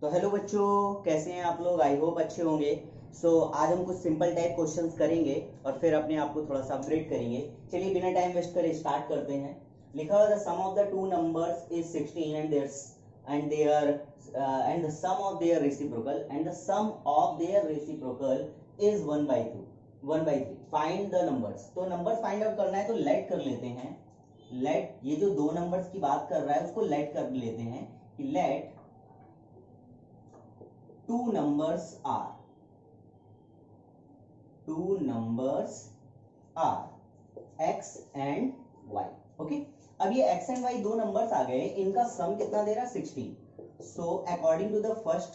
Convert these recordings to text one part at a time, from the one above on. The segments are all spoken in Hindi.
तो हेलो बच्चों, कैसे हैं आप लोग। आई होप अच्छे होंगे। आज हम कुछ सिंपल टाइप क्वेश्चंस करेंगे और फिर अपने आप को थोड़ा सा अपग्रेड करेंगे। चलिए बिना टाइम वेस्ट करे स्टार्ट करते हैं। लिखा हुआ the sum of the two numbers is 16 and the sum of their reciprocal is 1/3। Find the numbers. तो नंबर्स फाइंड आउट करना है तो लेट कर लेते हैं। लेट, ये जो दो नंबर्स की बात कर रहा है उसको लेट कर लेते हैं कि let two numbers are x and y। Okay, अब ये x and y दो नंबर्स आ गए, इनका सम कितना दे रहा है 16। So according to the first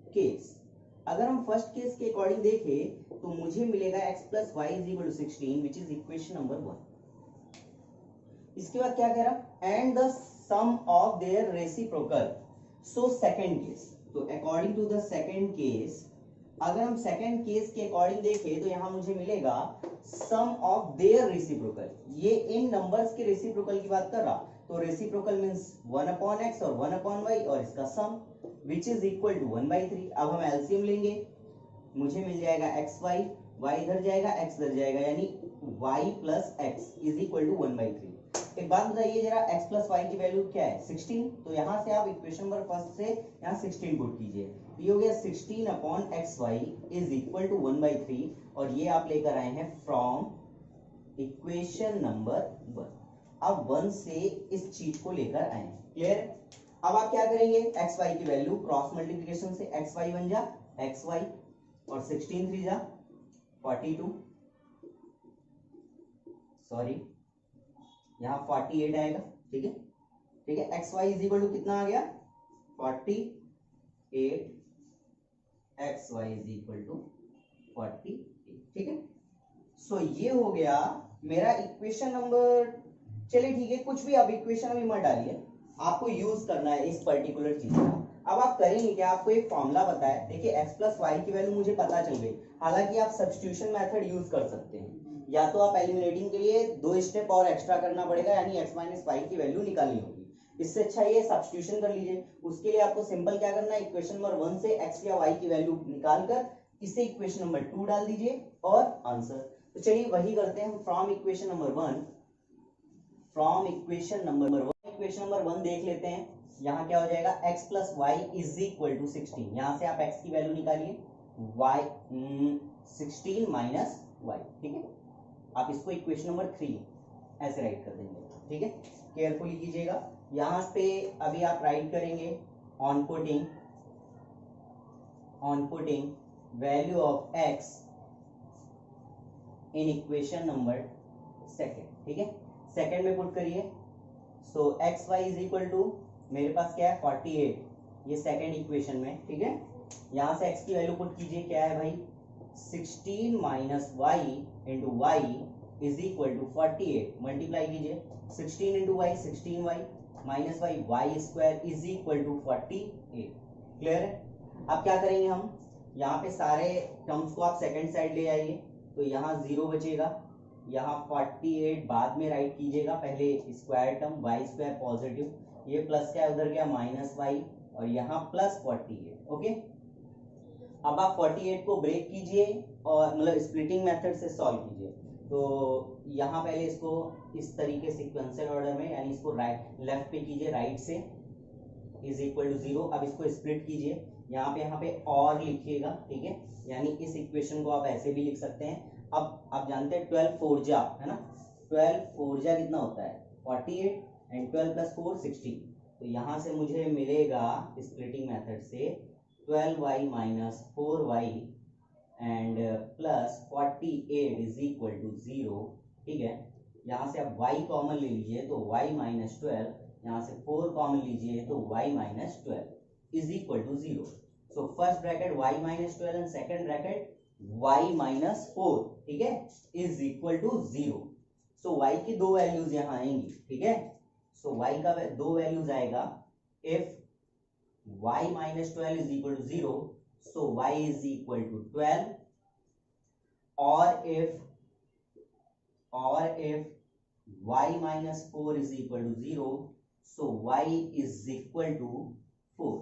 case, अगर हम फर्स्ट केस के अकॉर्डिंग देखें तो मुझे मिलेगा x plus y is equal to 16 which is equation number 1। इसके बाद क्या कह रहा, and the sum of their reciprocal. So second case, तो according to the second case, अगर हम सेकंड केस के अकॉर्डिंग देखें तो यहां मुझे मिलेगा सम ऑफ देयर रेसिप्रोकल। ये इन नंबर्स के रेसिप्रोकल की बात कर रहा, तो रेसिप्रोकल मींस 1/x और 1/y और इसका सम विच इज इक्वल टू 1/3। अब हम एलसीएम लेंगे, मुझे मिल जाएगा xy, y इधर जाएगा x इधर जाएगा, यानी y plus x is equal to 1/3। एक बात बताइए जरा, x प्लस वाई की वैल्यू क्या है 16। तो यहां से आप इक्वेशन नंबर फर्स्ट से यहां 16 पुट कीजिए, तो ये हो गया 16 upon xy is equal to 1/3 और ये आप लेकर आए हैं फ्रॉम इक्वेशन नंबर 1। अब 1 से इस चीज को लेकर आए हैं, क्लियर। अब आप क्या करेंगे, xy की वैल्यू क्रॉस मल्टीप्लिकेशन से xy बन जा xy और 16 3 जा 42, सॉरी यहाँ 48 आएगा, ठीक है ठीक है। X y is equal to कितना आ गया 48, x y is equal to 48, ठीक है। सो ये हो गया मेरा इक्वेशन नंबर। चलिए ठीक है, कुछ भी अब इक्वेशन अभी मत डालिए, आपको यूज करना है इस पर्टिकुलर चीज का। अब आप करेंगे क्या, आपको एक फॉर्मूला पता है, देखिए x प्लस वाई की वैल्यू मुझे पता चल गई। हालांकि आप सब्स्टिट्यूशन मेथड यूज कर सकते हैं, या तो आप एलिमिनेटिंग के लिए 2 स्टेप और एक्स्ट्रा करना पड़ेगा, यानी x माइनस वाई की वैल्यू निकालनी होगी। इससे अच्छा ये सब्स्टिट्यूशन कर लीजिए। उसके लिए आपको सिंपल क्या करना है, इक्वेशन नंबर 1 से x या y की वैल्यू निकालकर इसे इक्वेशन नंबर 2 डाल दीजिए और आंसर। तो चलिए वही करते हैं, from equation number 1 equation number 1 देख लेते हैं। यहाँ क्या हो जाएगा, x plus y is equal to 16। यहाँ से आप x की वैल्यू निकालिए, y 16 माइनस वाई, ठीक है। आप इसको इक्वेशन नंबर 3 ऐसे राइट कर देंगे, ठीक है। केयरफुली कीजिएगा, यहाँ पे अभी आप राइट करेंगे on putting value of x in equation number second, ठीक है। सेकेंड में पुट करिए। So x y is equal to, मेरे पास क्या है 48, ये सेकेंड इक्वेशन में, ठीक है। यहां से x की वैल्यू पुट कीजिए, क्या है भाई 16 minus y into y is equal to 48। Multiply कीजिए 16 into y 16y minus y y square is equal to 48। Clear है। अब क्या करेंगे हम, यहाँ पे सारे टर्म्स को आप सेकेंड साइड ले आइए, तो यहाँ 0 बचेगा, यहाँ 48 बाद में राइट कीजिएगा, पहले square term y square positive, ये प्लस क्या उधर गया माइनस वाई और यहाँ प्लस 48। ओके, अब आप 48 को ब्रेक कीजिए और मतलब स्प्लिटिंग मेथड से सॉल्व कीजिए। तो यहाँ पहले इसको इस तरीके सीक्वेंशियल ऑर्डर में, यानी इसको राइट लेफ्ट पे कीजिए, राइट से इज इक्वल टू 0। अब इसको स्प्लिट कीजिए, यहाँ पे और लिखिएगा, ठीक है। यानी इस इक्वेशन को आप ऐसे भी लिख सकते हैं। अब आप जानते हैं 12 4 जा है ना, 12 4 जा कितना होता है 48 एंड 12 प्लस 4 16। तो यहाँ से मुझे मिलेगा स्प्लिटिंग मेथड से 12y minus 4y and plus 48 is equal to 0, ठीक है। यहाँ से आप y कॉमन ले लीजिए तो y माइनस 12, यहाँ से 4 कॉमन लीजिए तो y minus 12 is equal to 0। So first bracket y minus 12 and second bracket y minus 4, ठीक है, is equal to 0। So y की दो वैल्यूज यहाँ आएंगी, ठीक है। सो y का दो वैल्यूज आएगा, if y minus 12 is equal to 0, so y is equal to 12, or if y minus 4 is equal to 0, so y is equal to 4।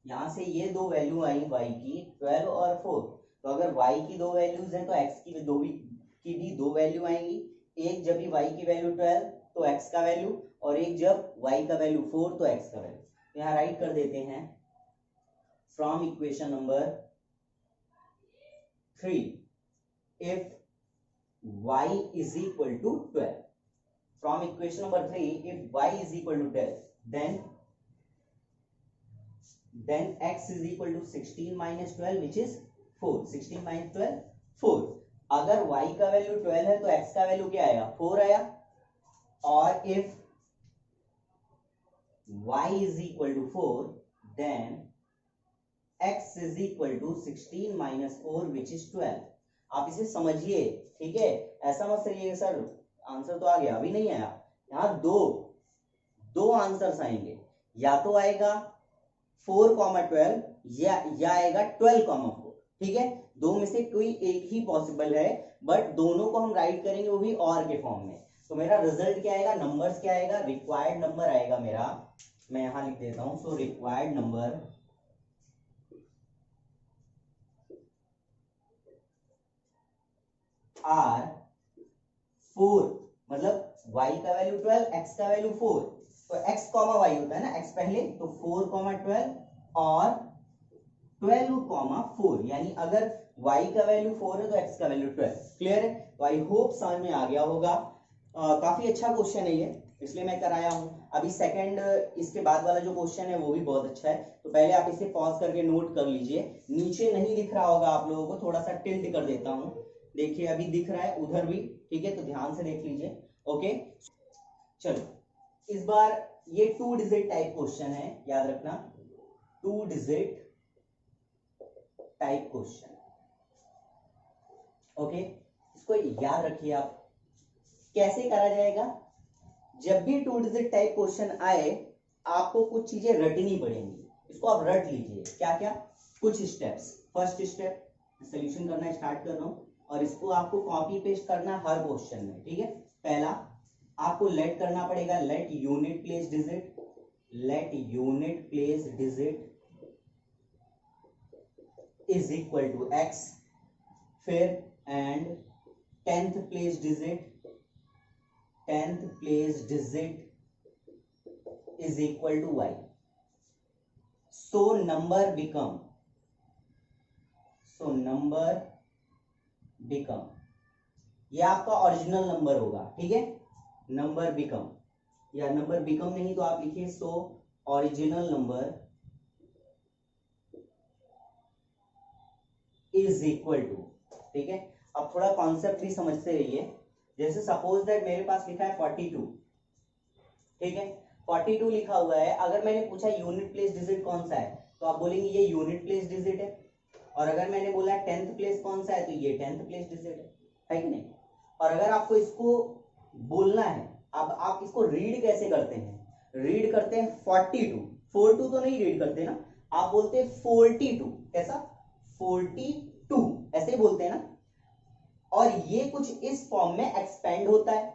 यहां से ये दो वैल्यू आई y की 12 और 4, तो अगर y की दो वैल्यूज हैं तो x की भी दो वैल्यू आएंगी। एक जब भी y की वैल्यू 12 तो x का वैल्यू, और एक जब y का वैल्यू 4 तो x का वैल्यू। यहाँ राइट कर देते हैं from equation number 3 if y is equal to 12, from equation number 3 if y is equal to 12 then x is equal to 16 minus 12 which is 4। 16 minus 12 4। अगर y का वैल्यू 12 है तो x का वैल्यू क्या आया 4 आया, और if y is equal to 4 then x is equal to 16 minus 4 which is 12। आप इसे समझिए, ठीक है, ऐसा मत करिए सर आंसर तो आ गया, अभी नहीं आया। यहाँ दो आंसर्स आएंगे, या तो आएगा 4,12 या आएगा 12,4। ठीक है, दो में से कोई एक ही पॉसिबल है, बट दोनों को हम राइट करेंगे वो भी और के फॉर्म में। तो मेरा रिजल्ट क्या आएगा, नंबर्स क्या आएगा, रिक्वायर्ड नंबर आएगा मेरा, मैं यहां लिख देता हूं। सो रिक्वायर्ड नंबर आर 4, मतलब y का वैल्यू 12, x का वैल्यू 4, तो x कॉमा y होता है ना, x पहले, तो 4,12 और 12,4, यानी अगर y का वैल्यू 4 है तो x का वैल्यू 12। क्लियर है? तो आई होप समझ में आ गया होगा। काफी अच्छा क्वेश्चन है ये, इसलिए मैं कराया हूं। अभी सेकंड इसके बाद वाला जो क्वेश्चन है वो भी बहुत अच्छा है, तो पहले आप इसे पॉज करके नोट कर लीजिए। नीचे नहीं दिख रहा होगा आप लोगों को, थोड़ा सा टिल्ट कर देता हूं, देखिए अभी दिख रहा है उधर भी, ठीक है, तो ध्यान से देख लीजिए। ओके, चलो इस बार ये 2 डिजिट टाइप क्वेश्चन है, याद रखना 2 डिजिट टाइप क्वेश्चन। ओके, इसको याद रखिए आप। कैसे करा जाएगा, जब भी 2 डिजिट टाइप क्वेश्चन आए आपको कुछ चीजें रटनी पड़ेंगी, इसको आप रट लीजिए। क्या क्या, कुछ स्टेप्स। फर्स्ट स्टेप, सोल्यूशन करना स्टार्ट कर रहा हूं, और इसको आपको कॉपी पेस्ट करना हर क्वेश्चन में। ठीक है, पहला आपको लेट करना पड़ेगा, let unit place digit, let unit place digit is equal to x, फिर and 10th place digit, 10th place digit is equal to y। So number become, ये आपका ओरिजिनल नंबर होगा। ठीक है, नंबर बिकम, या नंबर बिकम नहीं तो आप लिखिए so original number is equal to. ठीक है, अब थोड़ा कॉन्सेप्ट भी समझते रहिए। जैसे सपोज दैट मेरे पास लिखा है 42, ठीक है, 42 लिखा हुआ है। अगर मैंने पूछा यूनिट प्लेस डिजिट कौन सा है, तो आप बोलेंगे ये यूनिट प्लेस डिजिट है। और अगर मैंने बोला 10th प्लेस कौन सा है, तो ये 10th प्लेस डिजिट है कि नहीं। और अगर आपको इसको बोलना है, अब आप इसको रीड कैसे करते हैं, रीड करते हैं 42, 42 तो नहीं रीड करते ना, आप बोलते हैं 42। कैसा, 42 ऐसे बोलते हैं ना। और ये कुछ इस फॉर्म में एक्सपेंड होता है,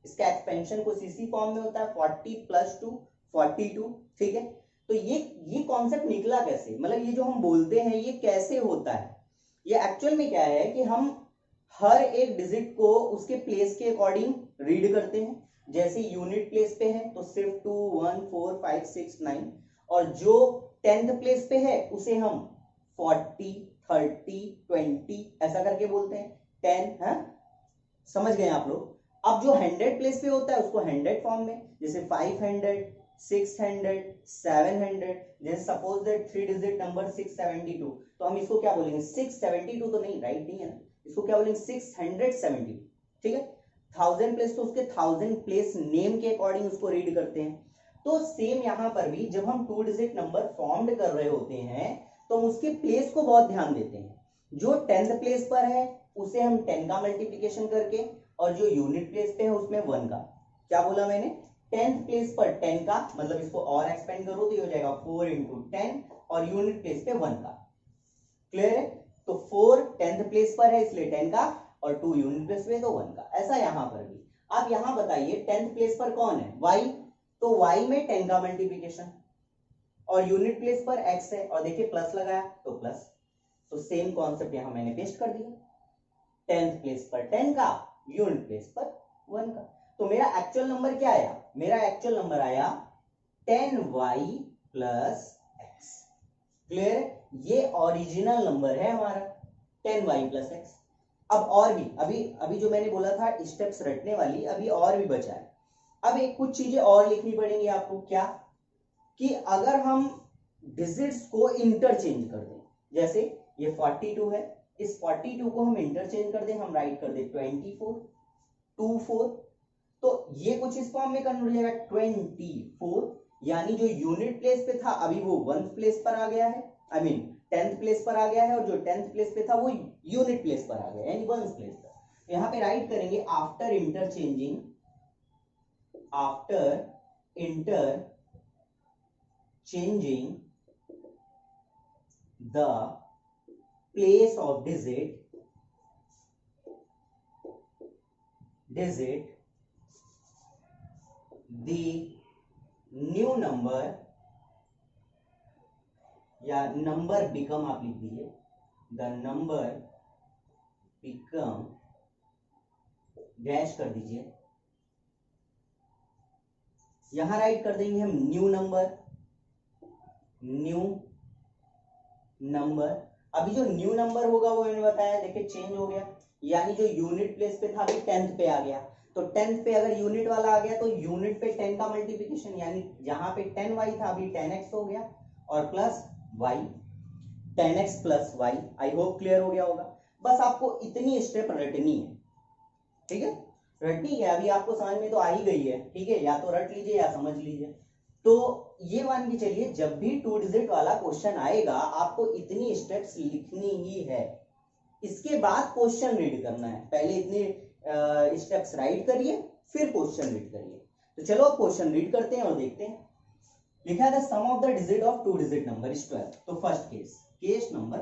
इसका एक्सपेंशन कुछ इसी फॉर्म में होता है, 40 + 2 42। ठीक है, तो ये कॉन्सेप्ट निकला कैसे, मतलब ये जो हम बोलते हैं ये कैसे होता है। ये एक्चुअल में क्या है कि हम हर एक डिजिट को उसके प्लेस के अकॉर्डिंग रीड करते हैं। जैसे यूनिट प्लेस पे है तो सिर्फ 2 1 4 5 6 9, और जो 10th प्लेस पे है उसे हम 40 30 20 ऐसा करके बोलते हैं, 10 है, समझ गए आप लोग। अब जो 100 प्लेस पे होता है उसको 100 फॉर्म में, जैसे 500 600 700। जैसे सपोज दैट 3 डिजिट नंबर 672, तो हम इसको क्या बोलेंगे, 672 तो नहीं, राइट नहीं है ना, इसको क्या बोलेंगे 670। ठीक है, 1000 प्लेस तो उसके 1000 प्लेस नेम के अकॉर्डिंग उसको रीड करते हैं। तो सेम यहां पर भी जब हम 2 डिजिट नंबर फॉर्म्ड कर रहे होते हैं तो हम उसके प्लेस को बहुत ध्यान देते हैं। जो 10th प्लेस पर है उसे हम 10 का मल्टीप्लीकेशन करके, और जो यूनिट प्लेस पे है उसमें 1 का। क्या बोला मैंने, 10th प्लेस पर 10 का, मतलब इसको और एक्सपेंड करो तो ये हो जाएगा 4 × 10, और यूनिट प्लेस पे 1 का। क्लियर है, तो 4 10th प्लेस पर है इसलिए 10 का, और 2 यूनिट प्लेस पे तो 1 का। ऐसा यहां पर भी। आप यहां बताइए 10th प्लेस पर कौन है, y, तो y में 10 का मल्टीप्लीकेशन और यूनिट प्लेस पर x है और देखिए प्लस लगाया तो प्लस, तो सेम कॉन्सेप्ट यहां मैंने पेस्ट कर दिया, 10th प्लेस पर 10 का, यूनिट प्लेस पर 1 का। तो मेरा एक्चुअल नंबर क्या आया, मेरा एक्चुअल नंबर आया 10y प्लस x। क्लियर, ये ओरिजिनल नंबर है हमारा 10y प्लस x। अब और भी अभी जो मैंने बोला था स्टेप्स रटने वाली, अभी और भी बचा है। अब एक कुछ चीजें और लिखनी पड़ेंगी आपको, क्या कि अगर हम डिजिट्स को इंटरचेंज कर दें, जैसे ये 42 है, इस 42 को हम इंटरचेंज कर दें, हम राइट कर दें 24 24, तो ये कुछ इस फॉर्म में कन्वर्ट हो जाएगा 24, यानी जो यूनिट प्लेस पे था अभी वो 1th प्लेस पर आ गया है, आई मीन 10th प्लेस पर आ गया है, और जो 10th प्लेस पे था वो यूनिट प्लेस पर आ गया, यानी 1th प्लेस पर। तो यहाँ पे राइट करेंगे after interchanging the place of digit the new number, या नंबर बिकम आप लिख दीजिए, द नंबर बिकम, डैश कर दीजिए, यहां राइट कर देंगे हम न्यू नंबर। अभी जो न्यू नंबर होगा वो मैंने बताया, देखिए चेंज हो गया, यानी जो यूनिट प्लेस पे था अभी 10th पे आ गया, तो 10th पे अगर यूनिट वाला आ गया तो यूनिट पे 10 का मल्टीप्लिकेशन, यानी जहां पे 10y था अभी 10x हो गया, और plus y, 10x plus y। आई होप क्लियर हो गया होगा। बस आपको इतनी स्टेप रटनी है, ठीक है, रटनी है। अभी आपको समझ में तो आ ही गई है, ठीक है, या तो रट लीजिए या समझ लीजिए। तो ये मान के चलिए जब भी 2 डिजिट वाला क्वेश्चन आएगा आपको इतनी स्टेप्स लिखनी ही है, इसके बाद क्वेश्चन रीड करना है। पहले इतने स्टेप्स राइट करिए, फिर क्वेश्चन रीड करिए। तो चलो अब क्वेश्चन रीड करते हैं और देखते हैं। लिखा है the sum of the digit of 2 digit number is 12। तो फर्स्ट केस नंबर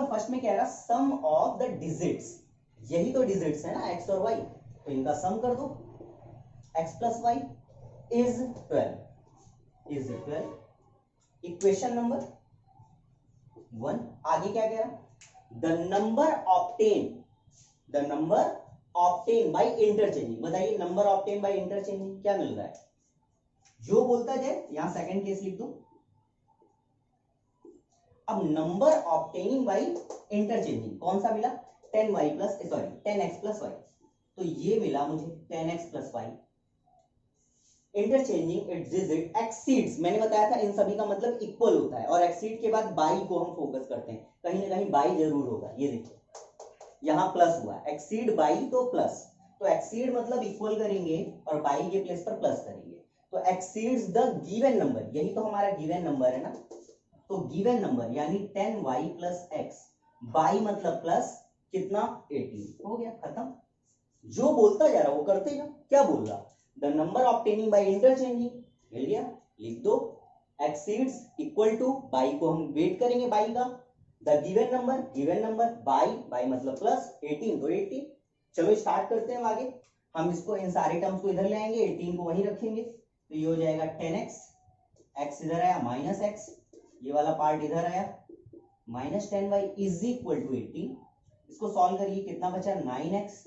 फर्स्ट में क्या है, सम ऑफ द डिजिट्स, यही तो डिजिट्स है ना x और y, तो इनका सम कर दो, x plus y is 12। Equation number 1। आगे क्या कह रहा, the number obtain by interchanging. बताइए नंबर ऑब्टेन बाय इंटरचेंजिंग क्या मिल रहा है, जो बोलता जाए। यहां सेकंड केस लिख दो। अब नंबर ऑब्टेनिंग बाय इंटरचेंजिंग कौन सा मिला, 10x प्लस वाई, तो ये मिला मुझे 10x plus y. Interchanging its digit exceeds, मैंने बताया था इन सभी का मतलब इक्वल होता है, और एक्सीड के बाद बाई को हम फोकस करते हैं, कहीं ना कहीं बाई जरूर होगा। ये देखो यहां प्लस हुआ, एक्सीड बाई तो प्लस, तो एक्सीड मतलब इक्वल करेंगे और बाई के प्लेस पर प्लस करेंगे, तो एक्सीड्स द गिवन नंबर, यही तो हमारा गिवन नंबर है ना। तो गिवन नंबर यानी 10y प्लस एक्स, बाई मतलब प्लस कितना 18, हो गया खत्म। जो बोलता जा रहा वो करते जा, क्या बोल रहा, the number obtaining by interchanging, मिल गया, लिख दो एक्सीड्स इक्वल टू, बाई को हम वेट करेंगे बाई का, द गिवन नंबर बाई मतलब प्लस 18, तो 18। चलो स्टार्ट करते हैं आगे। हम इसको इन सारे टर्म्स को इधर ले आएंगे, 18 को वहीं रखेंगे, तो ये हो जाएगा 10x, x इधर आया माइनस x, ये वाला पार्ट इधर आया minus 10y is equal to 18। इसको सॉल्व करिए, कितना बचा 9x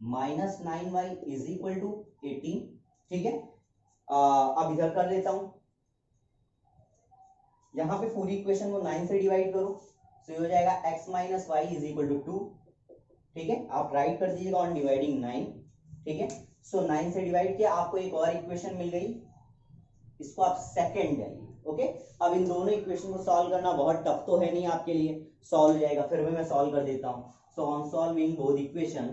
minus 9y is equal to 18, ठीक है। अब इधर कर लेता हूं, यहां पे पूरी इक्वेशन को 9 से डिवाइड करो, तो ये हो जाएगा x minus y is equal to 2, ठीक है। आप राइट कर दीजिएगा ऑन डिवाइडिंग 9, ठीक है। सो 9 से डिवाइड किया, आपको एक और इक्वेशन मिल गई, इसको आप सेकंड डालिए, ओके। अब इन दोनों इक्वेशन को सॉल्व करना बहुत टफ तो है नहीं आपके लिए, सॉल्व हो जाएगा, फिर भी मैं सॉल्व कर देता हूं। So on solving both equation,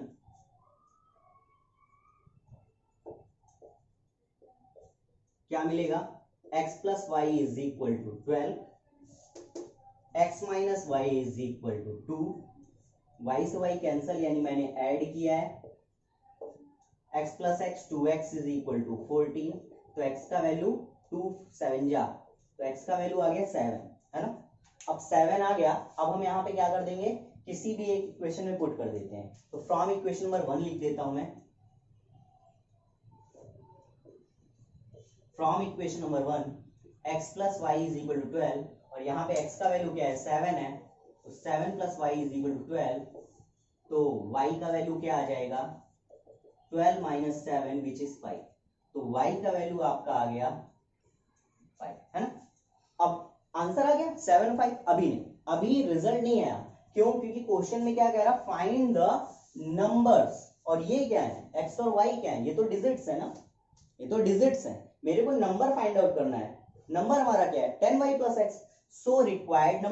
क्या मिलेगा, x plus y is equal to 12, x minus y is equal to 2, y से y कैंसल यानी मैंने ऐड किया है, x plus x 2x is equal to 14, तो x का वैल्यू 2 7 जा, तो x का वैल्यू आ गया 7, है ना। अब 7 आ गया, अब हम यहाँ पे क्या कर देंगे, किसी भी एक इक्वेशन में पुट कर देते हैं। तो फ्रॉम इक्वेशन नंबर 1 लिख देता हूं मैं, from equation number 1 x plus y is equal to 12, और यहाँ पे x का वैल्यू क्या है 7 है, तो 7 plus y is equal to 12, तो y का वैल्यू क्या आ जाएगा 12 माइनस 7 विच इज 5, तो y का वैल्यू आपका आ गया 5, है ना। अब आंसर आ गया 7 5, अभी नहीं, अभी रिजल्ट नहीं आया, क्यों, क्योंकि क्वेश्चन में क्या कह रहा, फाइंड द नंबर्स, और ये क्या है x और y क्या है, ये तो डिजिट्स है ना, ये तो डिजिट्स है, मेरे को नंबर फाइंड आउट करना है, नंबर हमारा क्या है 10y plus x, so required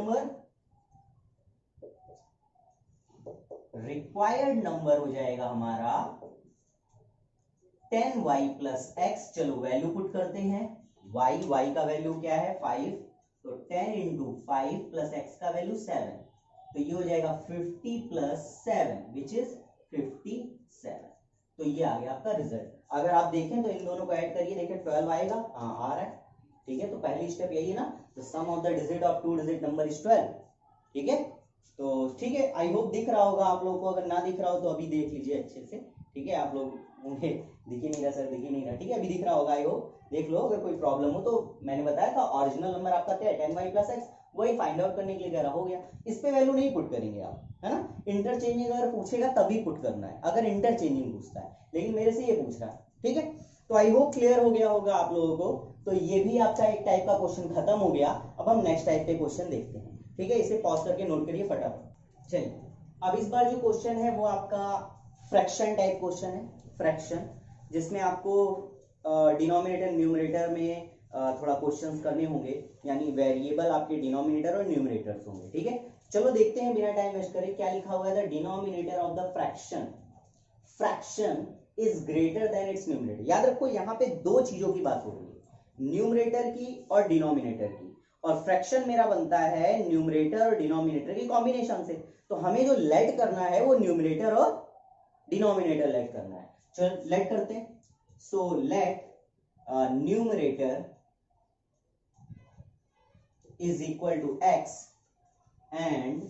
number हो जाएगा हमारा 10y प्लस एक्स। चलो वैल्यू पुट करते हैं, y का वैल्यू क्या है 5, तो 10 इंटू 5 प्लस एक्स का वैल्यू 7, तो ये हो जाएगा 50 प्लस 7 विच इज 57, तो ये आ गया आपका रिजल्ट। अगर आप देखें तो इन दोनों को ऐड करिए, देखिए 12 आएगा, हाँ आ रहा है, ठीक है, तो पहली स्टेप यही है ना, the sum of the digit of two digit number is 12, ठीक है, तो ठीक है, आई होप दिख रहा होगा आप लोगों को, अगर ना दिख रहा हो तो अभी देख लीजिए अच्छे से, ठीक है, आप लोग होंगे दिख ही नहीं रहा सर, दिख ही नहीं रहा, ठीक है, अभी दिख रहा होगा, आई होप देख लो, अगर कोई प्रॉब्लम हो तो मैंने बताया था ओरिजिनल नंबर आपका क्या है 10y प्लस एक्स, वही फाइंड आउट करने के लिए कह रहा, हो गया, इस पे वैल्यू नहीं पुट करेंगे आप, है ना, इंटरचेंजिंग अगर पूछेगा तभी पुट करना है, अगर इंटरचेंजिंग पूछता है, लेकिन मेरे से ये पूछ रहा है, ठीक है, तो आई होप क्लियर हो गया होगा आप लोगों को, तो ये भी आपका एक टाइप का क्वेश्चन खत्म हो गया। अब हम नेक्स्ट टाइप के क्वेश्चन देखते हैं, ठीक है, इसे पॉज करके नोट करिए फटाफट। चलिए अब इस बार जो क्वेश्चन है वो आपका फ्रैक्शन टाइप क्वेश्चन है, फ्रैक्शन, जिसमें आपको डिनोमिनेटर न्यूमरेटर में थोड़ा क्वेश्चंस करने होंगे, यानी वेरिएबल आपके डिनोमिनेटर और न्यूमरेटर्स होंगे, ठीक है, चलो देखते हैं बिना टाइम वेस्ट करे क्या लिखा हुआ है, the denominator of the fraction is greater than it's numerator. याद रखो यहाँ पे दो चीजों की बात हो रही है, न्यूमरेटर की और डिनोमिनेटर की, और फ्रैक्शन मेरा बनता है न्यूमरेटर और डिनोमिनेटर की कॉम्बिनेशन से, तो हमें जो लेट करना है वो न्यूमरेटर और डिनोमिनेटर लेट करना है। चलो लेट करते हैं, so let numerator is equal to x and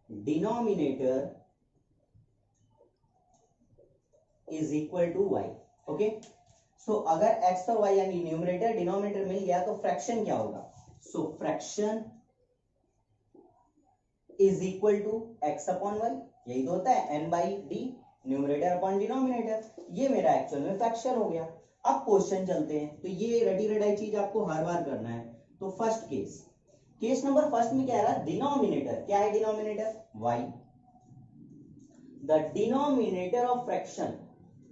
denominator is equal to y, okay, so अगर x और y यानी न्यूमरेटर डिनोमिनेटर मिल गया तो फ्रैक्शन क्या होगा, so fraction is equal to x upon y, यही तो होता है n by D, numerator upon denominator, ये मेरा एक्चुअल में फ्रैक्शन हो गया। अब क्वेश्चन चलते हैं, तो ये रटी रटाई चीज आपको हर बार करना है, तो फर्स्ट केस नंबर फर्स्ट में क्या है, डिनोमिनेटर क्या है, denominator y, the denominator of fraction,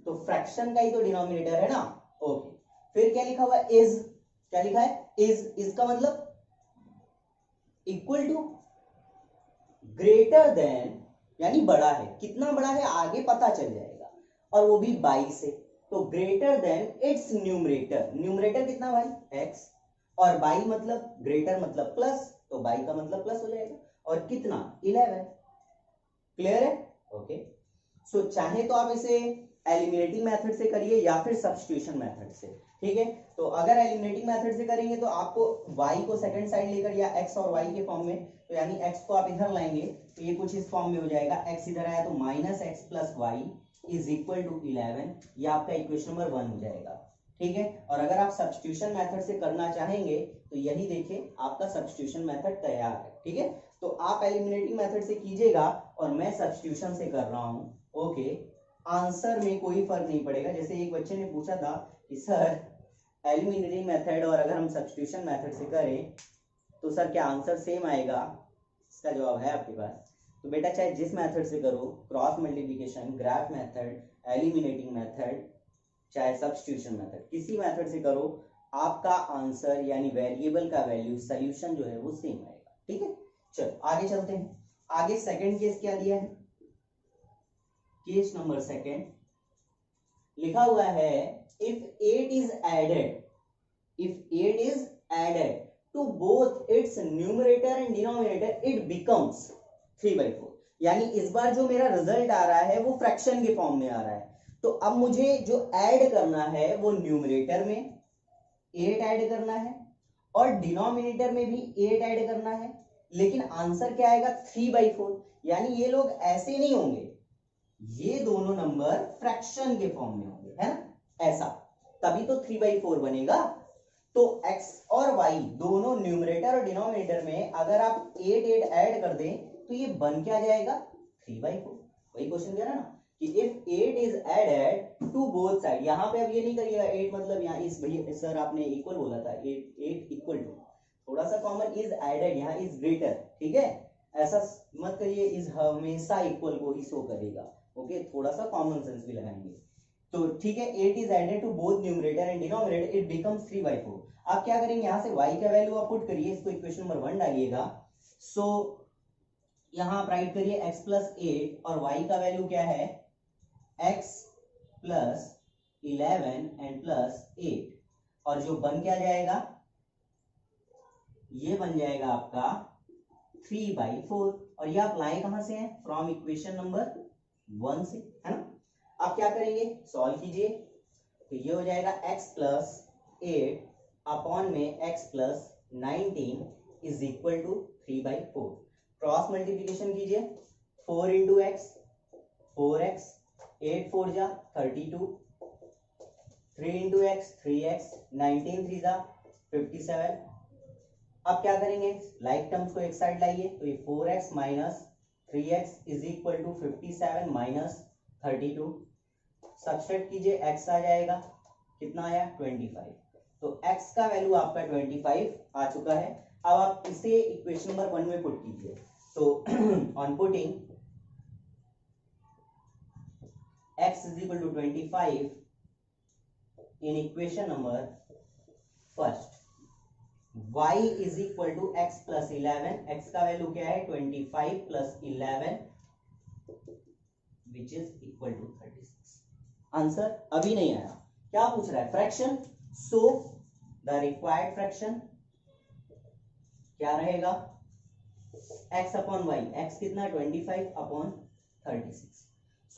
तो फ्रैक्शन का ही तो डिनोमिनेटर है ना, ओके, फिर क्या लिखा हुआ है इज, क्या लिखा है इज का मतलब इक्वल टू ग्रेटर देन, यानी बड़ा है, कितना बड़ा है आगे पता चल जाएगा, और वो भी बाई से, तो greater than it's numerator, numerator कितना भाई x, और बाई मतलब ग्रेटर मतलब प्लस, तो बाई का मतलब प्लस हो जाएगा, और कितना 11, क्लियर है, ओके, सो चाहे तो आप इसे एलिमिनेटिंग मेथड से करिए या फिर सब्स्टिट्यूशन मेथड से, ठीक है, तो अगर एलिमिनेटिंग मेथड से करेंगे तो आपको y को सेकंड साइड लेकर या x और y के फॉर्म में, तो यानी x को आप इधर लाएंगे तो ये कुछ इस फॉर्म में हो जाएगा, x इधर आया तो minus x plus y is equal to 11, ये आपका इक्वेशन नंबर 1 हो जाएगा, ठीक है, और अगर आप सब्स्टिट्यूशन मेथड से करना चाहेंगे तो यही देखिए आपका सब्स्टिट्यूशन मेथड तैयार है, ठीक है, तो आप एलिमिनेटिंग मेथड से कीजिएगा और मैं सब्स्टिट्यूशन से कर रहा हूं, ओके, आंसर में कोई फर्क नहीं पड़ेगा। जैसे एक बच्चे ने पूछा था कि सर एलिमिनेटिंग मेथड और अगर हम सब्स्टिट्यूशन मेथड से करें तो सर क्या आंसर सेम आएगा, इसका जवाब है आपके पास, तो बेटा चाहे जिस मेथड से करो, cross multiplication, graph method, eliminating method, चाहे सब्स्टिट्यूशन मेथड, किसी मेथड से करो, आपका आंसर यानी वेरिएबल का वैल्यू सॉल्यूशन जो है वो सेम आएगा, ठीक है, चलो आगे चलते हैं, आगे सेकंड केस क्या दिया है, केस नंबर सेकंड लिखा हुआ है, if 8 is added to both its numerator and denominator it becomes 3/4, यानी इस बार जो मेरा रिजल्ट आ रहा है वो फ्रैक्शन के फॉर्म में आ रहा है, तो अब मुझे जो ऐड करना है वो न्यूमरेटर में 8 ऐड करना है और डिनोमिनेटर में भी 8 ऐड करना है, लेकिन आंसर क्या आएगा 3/4, यानी ये लोग ऐसे नहीं होंगे, ये दोनों नंबर फ्रैक्शन के फॉर्म में होंगे, है ना, ऐसा, तभी तो 3/4 बनेगा, तो x और y दोनों न्यूमरेटर और डिनोमिनेटर में अगर आप 8 8 ऐड कर दें तो ये बन क्या जाएगा 3/4। वही क्वेश्चन कह रहा ना कि if 8 is added to both side, यहाँ पे अब ये नहीं करिएगा 8 मतलब यहाँ इस भैया सर आपने इक्वल बोला था 8 इक्वल टू, थोड़ा सा कॉमन इज एडेड, यहाँ इज ग्रेटर, ठीक है, ऐसा मत करिए, इज हमेशा इक्वल को ही शो करेगा। ओके, थोड़ा सा कॉमन सेंस भी लगाएंगे। तो ठीक है, 8 is added to both numerator and denominator, it becomes 3/4। आप क्या करेंगे, यहाँ से y का वैल्यू आप पुट करिए, इसको इक्वेशन नंबर 1 डालिएगा। सो यहाँ आप राइट करिए x प्लस 8 और y का वैल्यू क्या है x प्लस 11 एंड प्लस 8, और जो बन क्या जाएगा, ये बन जाएगा आपका 3/4। और ये आप लाए कहां से हैं, फ्रॉम इक्वेशन नंबर 1 से, है ना। आप क्या करेंगे, सॉल्व कीजिए, तो ये हो जाएगा x प्लस 8 अपॉन में x plus 19 is equal to 3/4। Cross multiplication कीजिए, 4 इंटू एक्स 4x, 8 4 जा 32, 3 इंटू एक्स 3x, 19 3 जा 57। अब क्या करेंगे, लाइक टर्म्स को एक साइड लाइए, तो ये 4x minus 3x is equal to 57 minus 32। Subtract कीजिए, x आ जाएगा, कितना आया 25। तो x का वैल्यू आपका 25 आ चुका है। अब आप इसे इक्वेशन नंबर 1 में पुट कीजिए, तो on putting x is equal to 25 in equation number first, y is equal to x plus 11, x का वैल्यू क्या है 25 plus 11 which is equal to 36। Answer अभी नहीं आया, क्या पूछ रहा है, fraction. So the required fraction क्या रहेगा, x अपॉन y, x कितना 25 upon 36।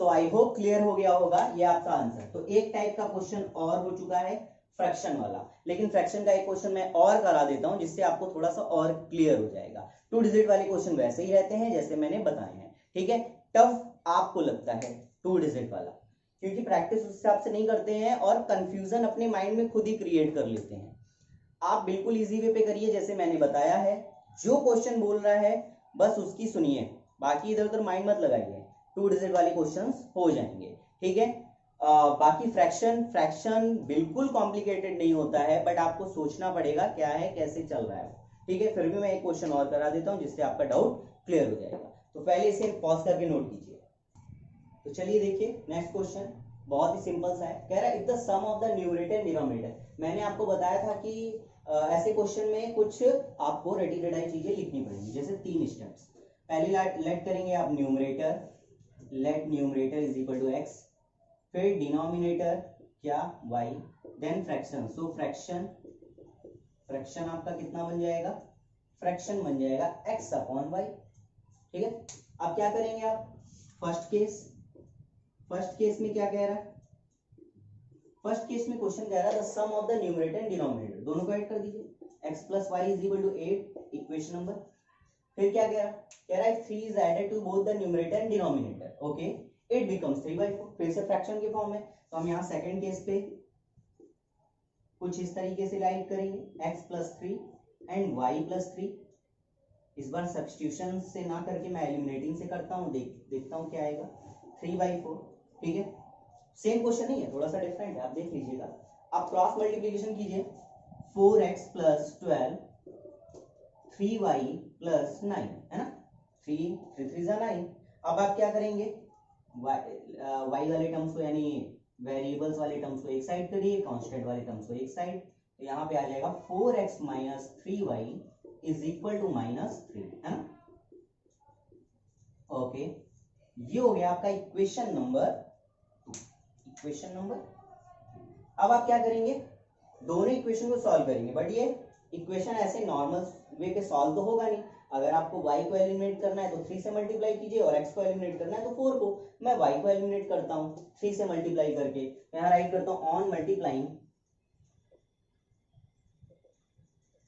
So I hope clear हो गया होगा ये आपका आंसर। तो एक टाइप का क्वेश्चन और हो चुका है फ्रैक्शन वाला, लेकिन फ्रैक्शन का एक क्वेश्चन मैं और करा देता हूं जिससे आपको थोड़ा सा और क्लियर हो जाएगा। 2 डिजिट वाले क्वेश्चन वैसे ही रहते हैं जैसे मैंने बताए हैं, ठीक है। टफ आपको लगता है 2 डिजिट वाला, क्योंकि प्रैक्टिस उस हिसाब से नहीं करते हैं और कंफ्यूजन अपने माइंड में खुद ही क्रिएट कर लेते हैं। आप बिल्कुल इजी वे पे करिए जैसे मैंने बताया है, जो क्वेश्चन बोल रहा है बस उसकी सुनिए, बाकी इधर उधर माइंड मत लगाइए, 2 डिजिट वाले क्वेश्चंस हो जाएंगे, ठीक है। बाकी फ्रैक्शन बिल्कुल कॉम्प्लिकेटेड नहीं होता है, बट आपको सोचना पड़ेगा क्या है कैसे चल रहा है, ठीक है। फिर भी मैं एक क्वेश्चन और करा देता हूं जिससे आपका डाउट क्लियर हो जाएगा। तो पहले इसे पॉज करके नोट कीजिए। तो चलिए देखिए नेक्स्ट क्वेश्चन, बहुत ही सिंपल सा है, कह रहा है if the sum of the numerator and denominator. मैंने आपको बताया था कि ऐसे क्वेश्चन में कुछ आपको रटी रटाई चीजें लिखनी पड़ेंगी, जैसे 3 स्टेप्स। पहले लेट करेंगे आप numerator, let numerator is equal to x, फिर डिनोमिनेटर क्या y, then fraction. So fraction आपका कितना बन जाएगा, फ्रैक्शन बन जाएगा x अपॉन y, ठीक है। अब क्या करेंगे आप, फर्स्ट केस में क्या कह रहा है, फर्स्ट केस में क्वेश्चन कह रहा है the sum of the numerator and denominator, दोनों को ऐड कर दीजिए, x plus y is equal to 8 equation number. फिर क्या कह रहा है 3 is added to both the numerator and denominator, okay, it becomes 3/4, फिर से फ्रैक्शन के फॉर्म में। तो हम यहाँ सेकंड केस पे कुछ इस तरीके से राइट करेंगे, x plus 3 and y plus 3। इस बार सब्स्टिट्यूशन से ना करके मैं एलिमिनेटिंग से करता हूँ, देखता हूँ क्या आएगा, 3/4, ठीक है। सेम क्वेश्चन नहीं है, थोड़ा सा डिफरेंट है, आप देख लीजिएगा। अब क्रॉस मल्टीप्लिकेशन कीजिए, 4x प्लस 12 3y प्लस 9, है ना, 3 3 9। अब आप क्या करेंगे, y वाले टर्म्स को यानी वेरिएबल्स वाले टर्म्स को एक साइड करिए, कांस्टेंट वाले टर्म्स को एक साइड, तो यहाँ पे आ जाएगा 4x minus 3y is equal to -3, है ना, ओके। ये हो गया आपका इक्वेशन नंबर। अब आप क्या करेंगे, दोनों इक्वेशन को सॉल्व करेंगे, बट ये इक्वेशन ऐसे नॉर्मल वे पे सॉल्व तो होगा नहीं। अगर आपको y को एलिमिनेट करना है तो 3 से मल्टीप्लाई कीजिए, और x को एलिमिनेट करना है तो 4 को। मैं y को एलिमिनेट करता हूँ 3 से मल्टीप्लाई करके, यहाँ राइट करता हूँ on multiplying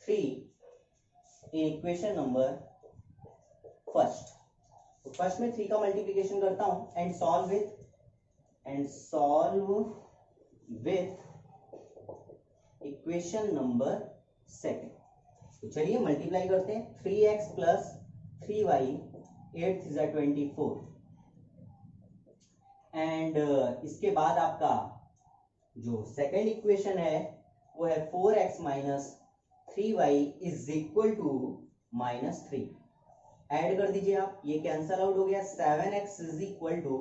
3 in equation number first. तो फर्स्ट में 3 का मल्टीप्लीकेशन करता हूँ and solve with equation number second. तो चलिए मल्टीप्लाई करते हैं। 3x plus 3y 8 is 24 and इसके बाद आपका जो सेकेंड इक्वेशन है वो है 4x minus 3y is equal to -3। Add कर दीजिए आप, ये कैंसल आउट हो गया। 7x इज इक्वल टू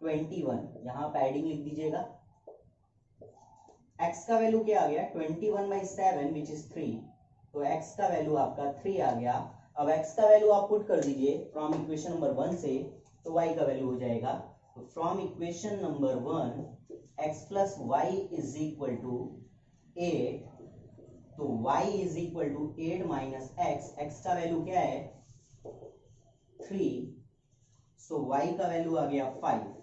21, यहाँ आप एडिंग लिख दीजिएगा। x का वैल्यू क्या आ गया 21/7 विच इज 3, तो x का वैल्यू आपका 3 आ गया। अब x का वैल्यू आप पुट कर दीजिए फ्रॉम इक्वेशन नंबर 1 से, तो y का वैल्यू हो जाएगा, तो from equation number 1 x plus y is equal to 8, तो y is equal to 8 minus x का वैल्यू क्या है 3, सो y का वैल्यू आ गया 5,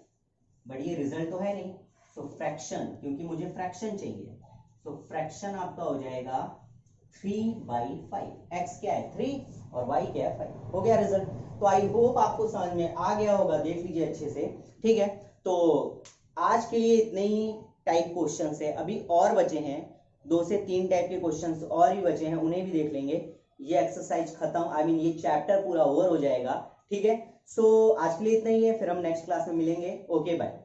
बट ये रिजल्ट तो है नहीं, सो फ्रैक्शन, क्योंकि मुझे फ्रैक्शन चाहिए, सो फ्रैक्शन आपका हो जाएगा 3/5। x क्या है 3 और y क्या है 5, हो गया रिजल्ट। तो आई होप आपको समझ में आ गया होगा, देख लीजिए अच्छे से, ठीक है। तो आज के लिए इतने ही टाइप क्वेश्चंस है, अभी और बचे हैं 2 से 3 टाइप के क्वेश्चंस और भी बचे हैं, उन्हें भी देख लेंगे। ये एक्सरसाइज खत्म, आई मीन ये चैप्टर पूरा ओवर हो जाएगा, ठीक है। सो आज के लिए इतना ही है, फिर हम नेक्स्ट क्लास में मिलेंगे। Okay bye.